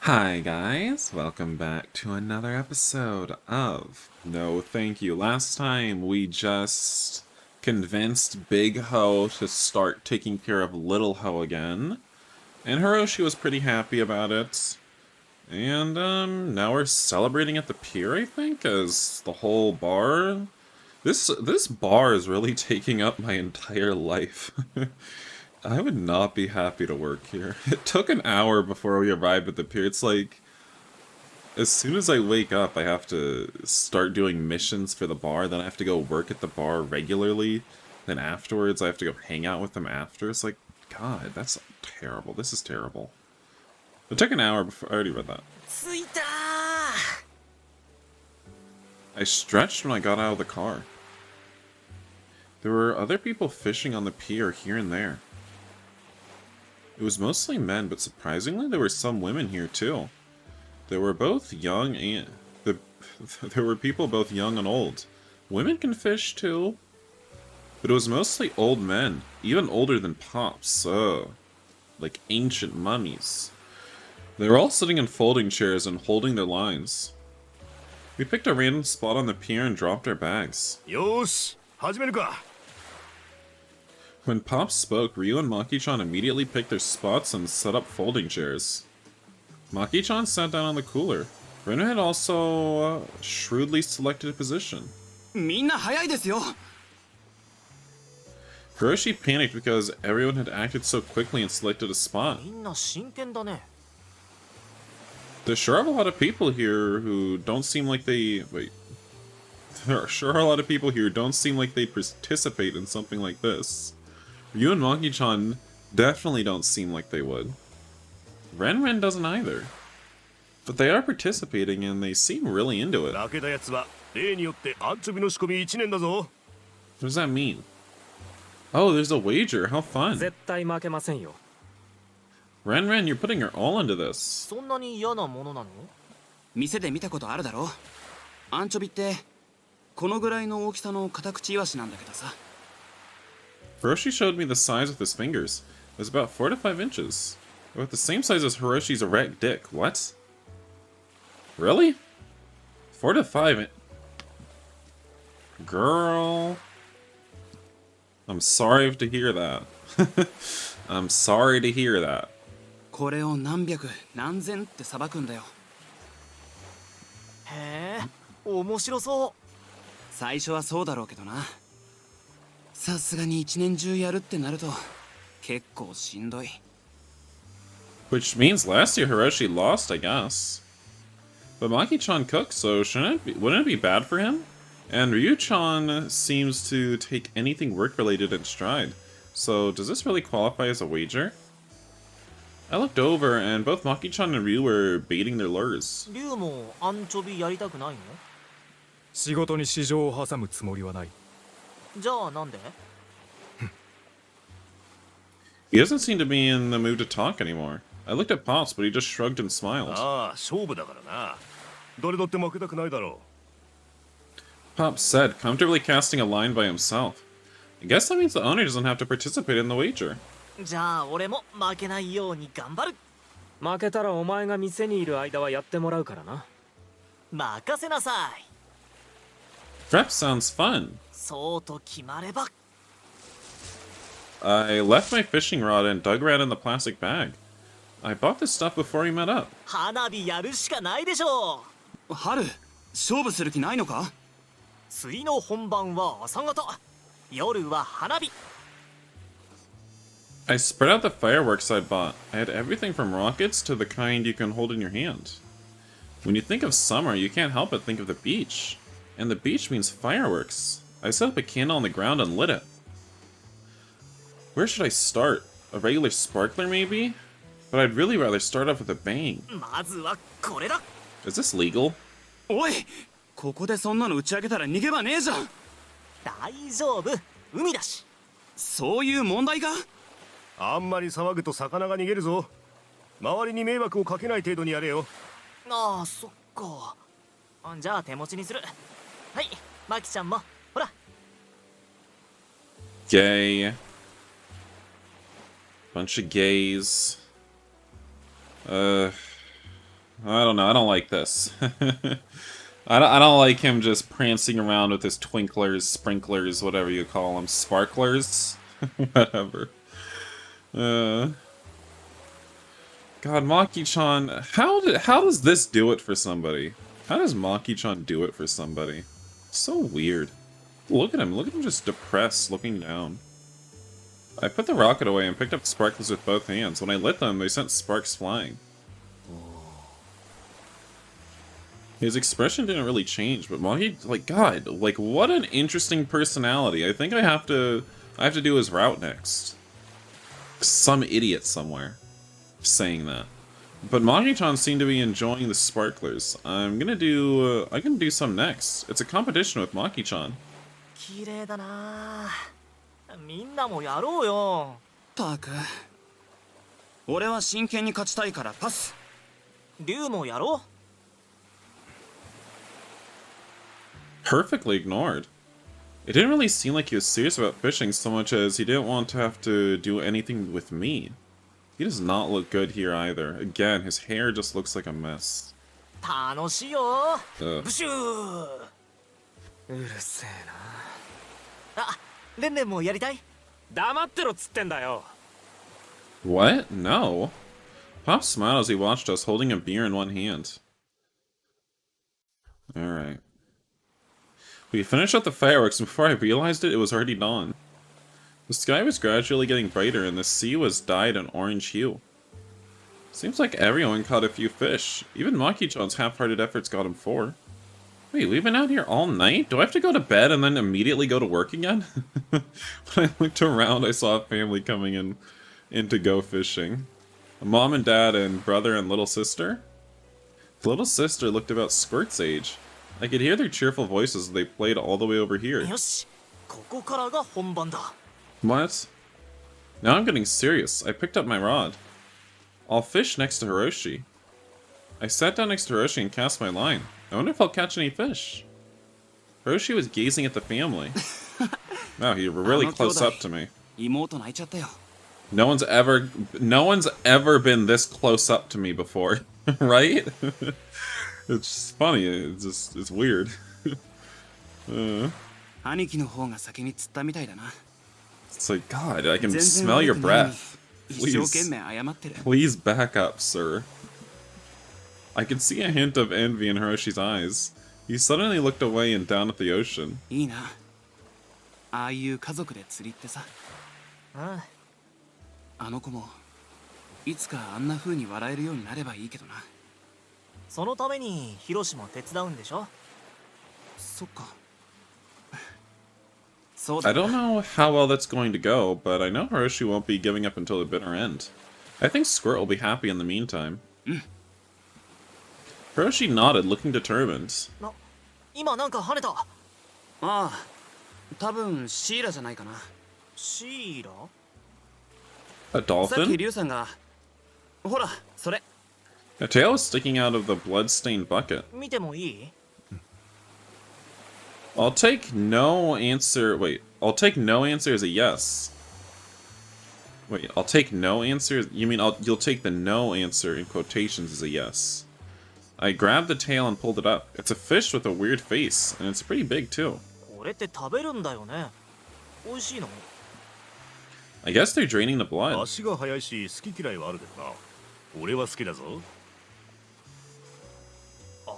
Hi guys, welcome back to another episode of No Thank You. Last time we just convinced Big Ho to start taking care of Little Ho again, and Hiroshi was pretty happy about it. And now we're celebrating at the pier, I think, as the whole bar. This bar is really taking up my entire life. I would not be happy to work here. It took an hour before we arrived at the pier. It's like, as soon as I wake up, I have to start doing missions for the bar, then I have to go work at the bar regularly, then afterwards I have to go hang out with them after. It's like, God, that's terrible. This is terrible. It took an hour before I already read that. I stretched when I got out of the car. There were other people fishing on the pier here and there. It was mostly men, but surprisingly there were some women here too. There were both young and there were people both young and old. Women can fish too, but it was mostly old men, even older than Pops, so like ancient mummies. They were all sitting in folding chairs and holding their lines. We picked a random spot on the pier and dropped our bags. Yosh, hajimeru ka. When Pops spoke, Ryu and Maki-chan immediately picked their spots and set up folding chairs. Maki-chan sat down on the cooler. Renu had also shrewdly selected a position. Hiroshi panicked because everyone had acted so quickly and selected a spot. There sure are a lot of people here who don't seem like they... Wait. There are sure a lot of people here who don't seem like they participate in something like this. Ryu and Maki-chan definitely don't seem like they would. Ren doesn't either. But they are participating and they seem really into it. What does that mean? Oh, there's a wager. How fun. Ren, you're putting your all into this. Hiroshi showed me the size with his fingers. It was about 4 to 5 inches. About the same size as Hiroshi's erect dick. What? Really? 4 to 5 Girl. I'm sorry to hear that. I'm sorry to hear that. これを何百何千ってさばくんだよ。へえ、面白そう。最初はそうだろうけどな。さすがに一年中やるってなると結構しんどい。Which means last year Hiroshi lost, I guess. But Maki-chan cooks, so wouldn't it be bad for him? And Ryu-chan seems to take anything work-related in stride. So does this really qualify as a wager? I looked over, and both Maki-chan and Ryu were baiting their lures. リュウもアンチョビやりたくないの？仕事に市場を挟むつもりはない。じゃあなんで？ He doesn't seem to be in the mood to talk anymore. I looked at Pops, but he just shrugged and smiled. ああ、勝負だからな。誰だって負けたくないだろう。 Pops said, comfortably casting a line by himself. I guess that means the owner doesn't have to participate in the wager. じゃあ俺も負けないように頑張る。負けたらお前が店にいる間はやってもらうからな。任せなさい。Prep sounds fun. そうと決まれば。I left my fishing rod and dug around in the plastic bag. I bought this stuff before we met up. 花火やるしかないでしょう。春、勝負する気ないのか？次の本番は朝方。夜は花火。I spread out the fireworks I'd bought. I had everything from rockets to the kind you can hold in your hand. When you think of summer, you can't help but think of the beach. And the beach means fireworks. I set up a candle on the ground and lit it. Where should I start? A regular sparkler, maybe? But I'd really rather start off with a bang. まずはこれだ。Is this legal? おい、ここでそんなの打ち上げたら逃げ場ねえじゃん。大丈夫、海だし。そういう問題か？あんまり騒ぐと魚が逃げるぞ。周りに迷惑をかけない程度にやれよ。ああ、そっか。じゃあ手持ちにする。はい、マキちゃんも、ほら。Gay. Bunch of gays. I don't know. I don't like this. I don't like him just prancing around with his twinklers, sprinklers, whatever you call them, sparklers, whatever. God, Maki-chan, how does this do it for somebody? How does Maki-chan do it for somebody? So weird. Look at him just depressed, looking down. I put the rocket away and picked up sparklers with both hands. When I lit them, they sent sparks flying. His expression didn't really change, but Maki, like, God, like, what an interesting personality. I think I have to do his route next. Some idiot somewhere saying that. But Maki-chan seemed to be enjoying the sparklers. I'm gonna do some next. It's a competition with Maki-chan. 綺麗だな。みんなもやろうよ。たく俺は真剣に勝ちたいからパス。龍もやろう。Perfectly ignored. It didn't really seem like he was serious about fishing so much as he didn't want to have to do anything with me. He does not look good here either. Again, his hair just looks like a mess. 楽しいよ。 Ugh. ブシュー。うるせえあ、レンレンもやりたい？な。黙ってろっつってんだよ。 What? No. Pop smiled as he watched us, holding a beer in one hand. Alright. We finished up the fireworks, and before I realized it, it was already dawn. The sky was gradually getting brighter, and the sea was dyed an orange hue. Seems like everyone caught a few fish. Even Maki-chan's half-hearted efforts got him 4. Wait, we've been out here all night? Do I have to go to bed and then immediately go to work again? When I looked around, I saw a family coming in to go fishing. A mom and dad and brother and little sister? The little sister looked about Squirt's age. I could hear their cheerful voices as they played all the way over here. よし、ここからが本番だ。 What? Now I'm getting serious. I picked up my rod. I'll fish next to Hiroshi. I sat down next to Hiroshi and cast my line. I wonder if I'll catch any fish. Hiroshi was gazing at the family. Wow, you were really close up to me. 妹泣いちゃったよ。 No one's ever been this close up to me before, right? It's funny. It's weird. 兄貴の方が先に釣ったみたいだな。 It's like, God, I can 全然 smell your 悪くないのに breath. 一生懸 Please, 命謝ってる。 please back up, sir. I could see a hint of envy in Hiroshi's eyes. He suddenly looked away and down at the ocean. いいな。ああいう家族で釣りってさ。うん。あの子もいつかあんな風に笑えるようになればいいけどな。そのためにヒロシも手伝うんでしょ？そっか。そうだ I don't know how well that's going to go, but I know Hiroshi won't be giving up until the bitter end. I think Squirt will be happy in the meantime. Hiroshi nodded, looking determined. 今なんか跳ねた。ああ、多分シーラじゃないかな。シーラ？ A さっき dolphin? リュウさんが、ほら、それ。 A tail was sticking out of the blood-stained bucket. 見てもいい？ I'll take no answer. Wait, I'll take no answer as a yes. Wait, I'll take no answer. You mean you'll take the no answer in quotations as a yes. I grabbed the tail and pulled it up. It's a fish with a weird face, and it's pretty big too. これって食べるんだよね。美味しいの？ I guess they're draining the blood. 足が速いし好き嫌いはあるけどな。俺は好きだぞ。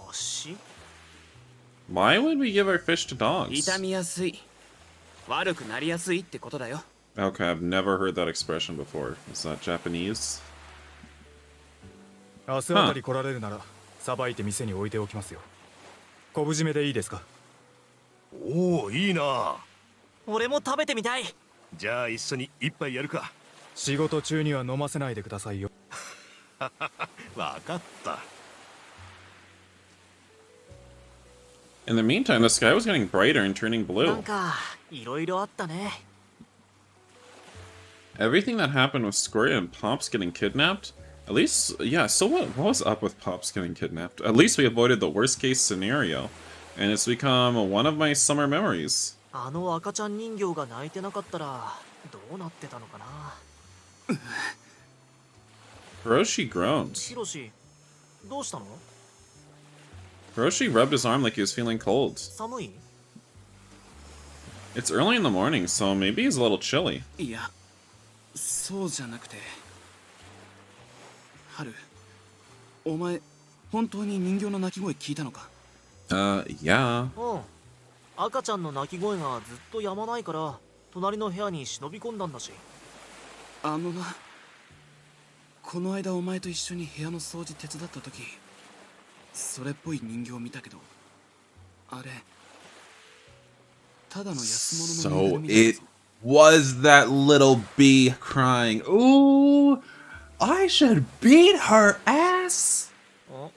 足？ Why would we give our fish to dogs? 痛みやすい。悪くなりやすいってことだよ。 Okay, I've never heard that expression before. Is that Japanese? 明日あたり来られるならさばいて店に置いておきますよ。昆布締めでいいですか？おお、いいな。俺も食べてみたい。じゃあ一緒に一杯やるか。仕事中には飲ませないでくださいよ。わかった。In the meantime, the sky was getting brighter and turning な blue. んかいろいろあったね。 Everything that happened with Squirt and Pops getting kidnapped? At least, yeah, so what was up with Pops getting kidnapped? At least we avoided the worst case scenario. And it's become one of my summer memories. あの赤ちゃん人形が泣いてなかったらどうなってたのかな。 Hiroshi groaned. ヒロシ、どうしたの？ Hiroshi rubbed his arm like he was feeling cold. 寒い？ It's early in the morning, so maybe he's a little chilly. いやそうじゃなくて春お前本当に人形の鳴き声聞いたのか？ Yeah. うん。赤ちゃんの泣き声がずっと止まないから隣の部屋に忍び込んだんだし。あのなこの間お前と一緒に部屋の掃除手伝った時それっぽい人形を見たけどあれただの安物のぬいぐる So みだぞ it was that little bee crying, "Ooh, I should beat her ass." あ、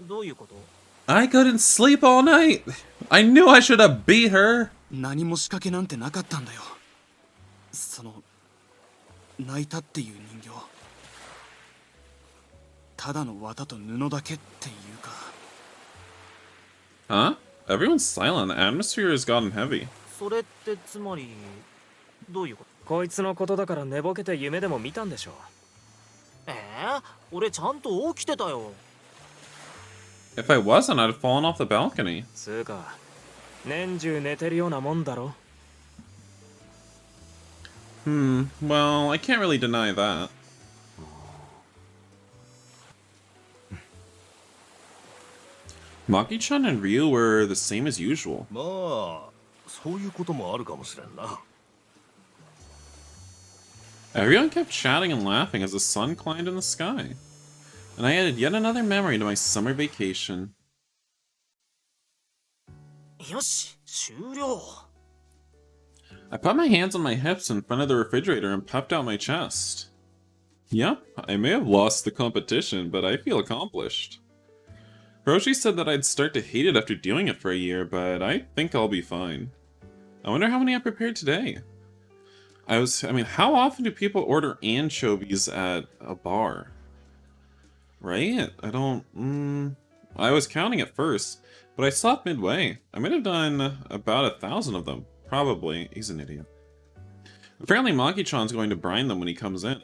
どういうこと？ I couldn't sleep all night. I knew I should have beat her. 何も仕掛けなんてなかったんだよその泣いたっていう人形ただの綿と布だけっていうか Huh? Everyone's silent. The atmosphere has gotten heavy. それってつまりどういうこと？こいつのことだから寝ぼけて夢でも見たんでしょ。俺ちゃんと起きてたよ。 If I wasn't, I'd have fallen off the balcony. つうか年中寝てるようなもんだろ。 Well, I can't really deny that. Maki-chan and Ryu were the same as usual. まあそういうこともあるかもしれんな。 Everyone kept chatting and laughing as the sun climbed in the sky. And I added yet another memory to my summer vacation. よし、終了。 I put my hands on my hips in front of the refrigerator and puffed out my chest. Yep, I may have lost the competition, but I feel accomplished. Hiroshi said that I'd start to hate it after doing it for a year, but I think I'll be fine. I wonder how many I prepared today. I mean, how often do people order anchovies at a bar? Right? I was counting at first, but I stopped midway. I might have done about 1,000 of them. Probably. He's an idiot. Apparently Maki-chan's going to brine them when he comes in.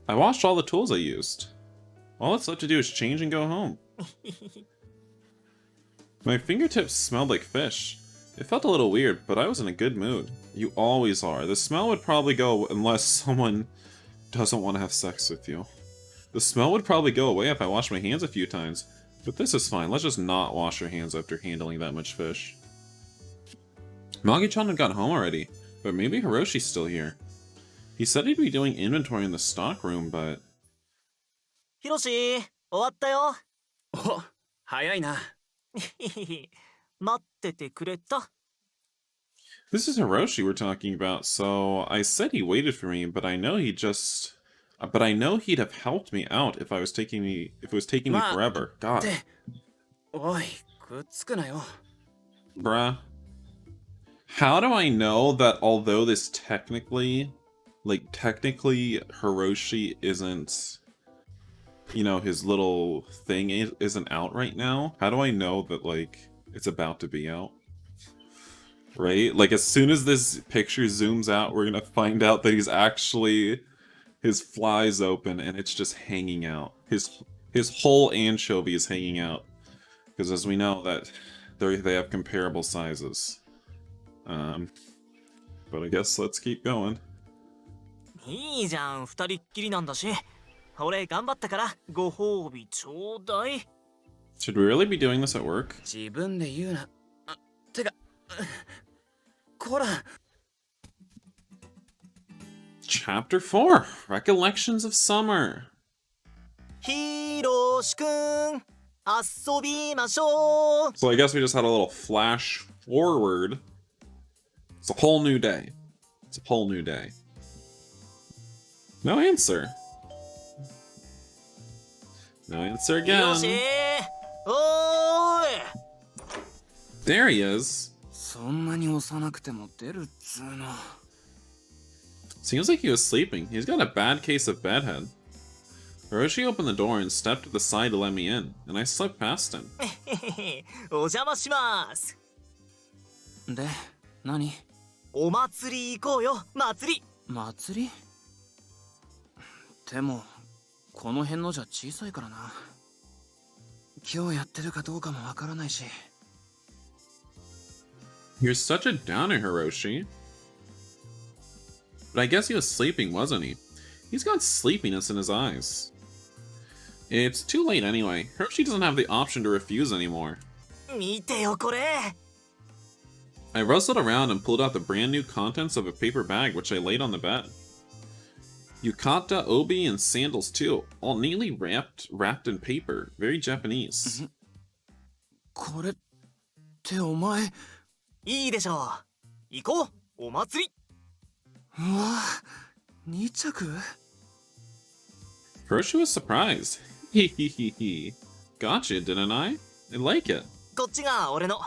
I washed all the tools I used. All that's left to do is change and go home. My fingertips smelled like fish. It felt a little weird, but I was in a good mood. You always are. The smell would probably go unless someone doesn't want to have sex with you. The smell would probably go away if I washed my hands a few times, but this is fine. Let's just not wash our hands after handling that much fish. Maki-chan had got home already, but maybe Hiroshi's still here. He said he'd be doing inventory in the stock room, but... ヒロシ、終わったよ。お早いな待っててくれた？ This is Hiroshi we're talking about, so I said he waited for me, but I know he'd have helped me out if it was taking me forever. God. でおいくっつくなよ Bruh. How do I know that although this technically Hiroshi isn't, you know, his little thing isn't out right now? How do I know that, like, it's about to be out? Right? Like, as soon as this picture zooms out, we're gonna find out that his fly's open and it's just hanging out. His whole anchovy is hanging out. Because as we know that they have comparable sizes. But I guess let's keep going. いいじゃん、二人っきりなんだし。俺頑張ったからご褒美ちょうだい。 Should we really be doing this at work? 自分で言うなあてかこら Chapter 4 Recollections of Summer. ヒロシくん、遊びましょう。 So I guess we just had a little flash forward. It's a whole new day. It's a whole new day. No answer. No answer ヒロ again. シ、おーい。 There he is. そんなに押さなくても出るっつうの Seems like he was sleeping. He's got a bad case of bedhead. Hiroshi opened the door and stepped to the side to let me in, and I slipped past him. お邪魔します。で何お祭り行こうよ、祭り。祭りでもこの辺のじゃ小さいからな。今日やってるかどうかもわからないし。 You're such a downer, Hiroshi. But I guess he was sleeping, wasn't he? He's got sleepiness in his eyes. It's too late anyway. Hiroshi doesn't have the option to refuse anymore. 見てよこれ。 I rustled around and pulled out the brand new contents of a paper bag, which I laid on the bed. Yukata, obi, and sandals too, all neatly wrapped in paper. Very Japanese. これってお前。いいでしょう。行こう、お祭り。うわ、2着。 Hiroshi was surprised. Hehehehe. Gotcha, didn't I? I like it. こっちが俺の。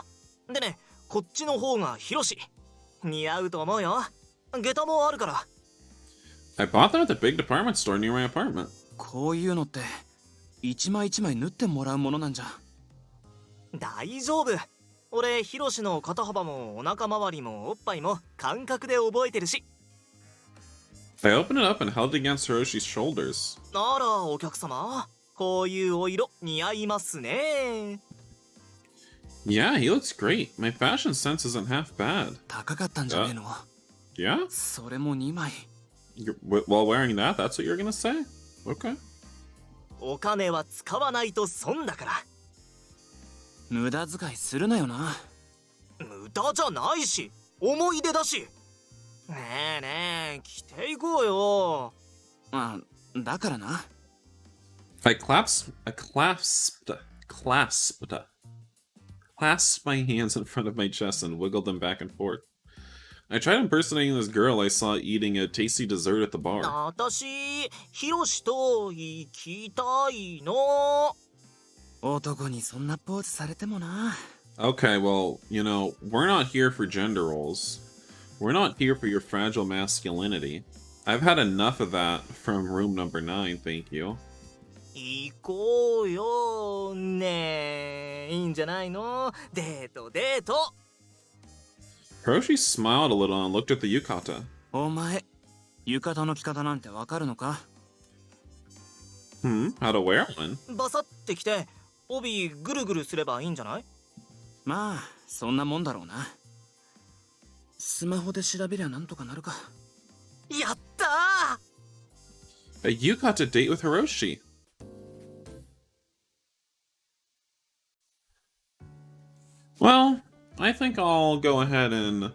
でね、こっちの方がヒロシ。似合うと思うよ。下駄もあるから。I bought them at the big department store near my apartment. こういうのって一枚一枚縫ってもらうものなんじゃ。大丈夫。俺、ヒロシの肩幅もお腹周りもおっぱいも感覚で覚えてるし。I opened it up and held it against Hiroshi's shoulders. あら、お客様。こういうお色似合いますね。 Yeah, he looks great. My fashion sense isn't half bad. 高かったんじゃねえの。 Yeah? それも2枚。While wearing that, that's what you're gonna say? Okay. お金は使わないと損だから。無駄遣いするなよな。無駄じゃないし、思い出だし。ねえねえ、着ていこうよ。あ、だからな。I clasped my hands in front of my chest and wiggled them back and forth. I tried impersonating this girl I saw eating a tasty dessert at the bar. 私、ヒロシと行きたいの。男にそんなポーズされてもな。 Okay, well, you know, we're not here for gender roles. We're not here for your fragile masculinity. I've had enough of that from room number 9, thank you. 行こうよ。ねえ、いいんじゃないの？デートデート。 Hiroshi smiled a little and looked at the yukata. お前、浴衣の着方なんてわかるのか？ How to wear one? バサってきて、帯ぐるぐるすればいいんじゃない？まあ、そんなもんだろうな。スマホで調べりゃなんとかなるか。やったー！ A yukata date with Hiroshi. Well, I think I'll go ahead and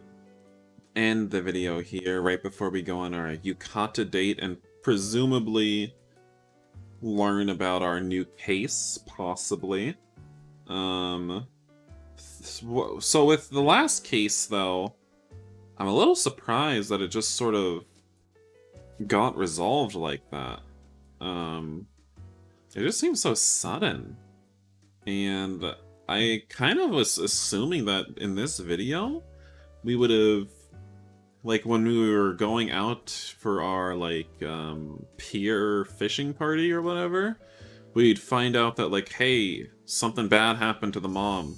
end the video here right before we go on our yukata date and presumably learn about our new case, possibly. So with the last case, though, I'm a little surprised that it just sort of got resolved like that. It just seems so sudden. And I kind of was assuming that in this video, we would have, like, when we were going out for our, like, Pier fishing party or whatever, we'd find out that, like, hey, something bad happened to the mom.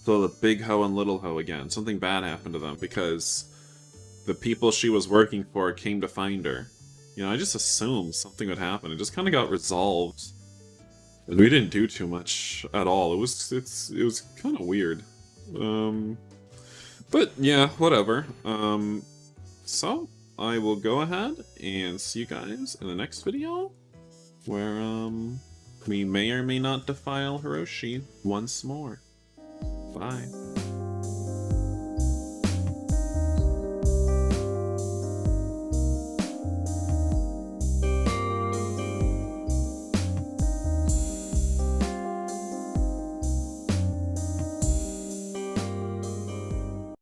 So the big hoe and little hoe again. Something bad happened to them because the people she was working for came to find her. You know, I just assumed something would happen. It just kind of got resolved. And we didn't do too much at all. It was kind of weird. But yeah, whatever. So I will go ahead and see you guys in the next video, where we may or may not defile Hiroshi once more. Bye.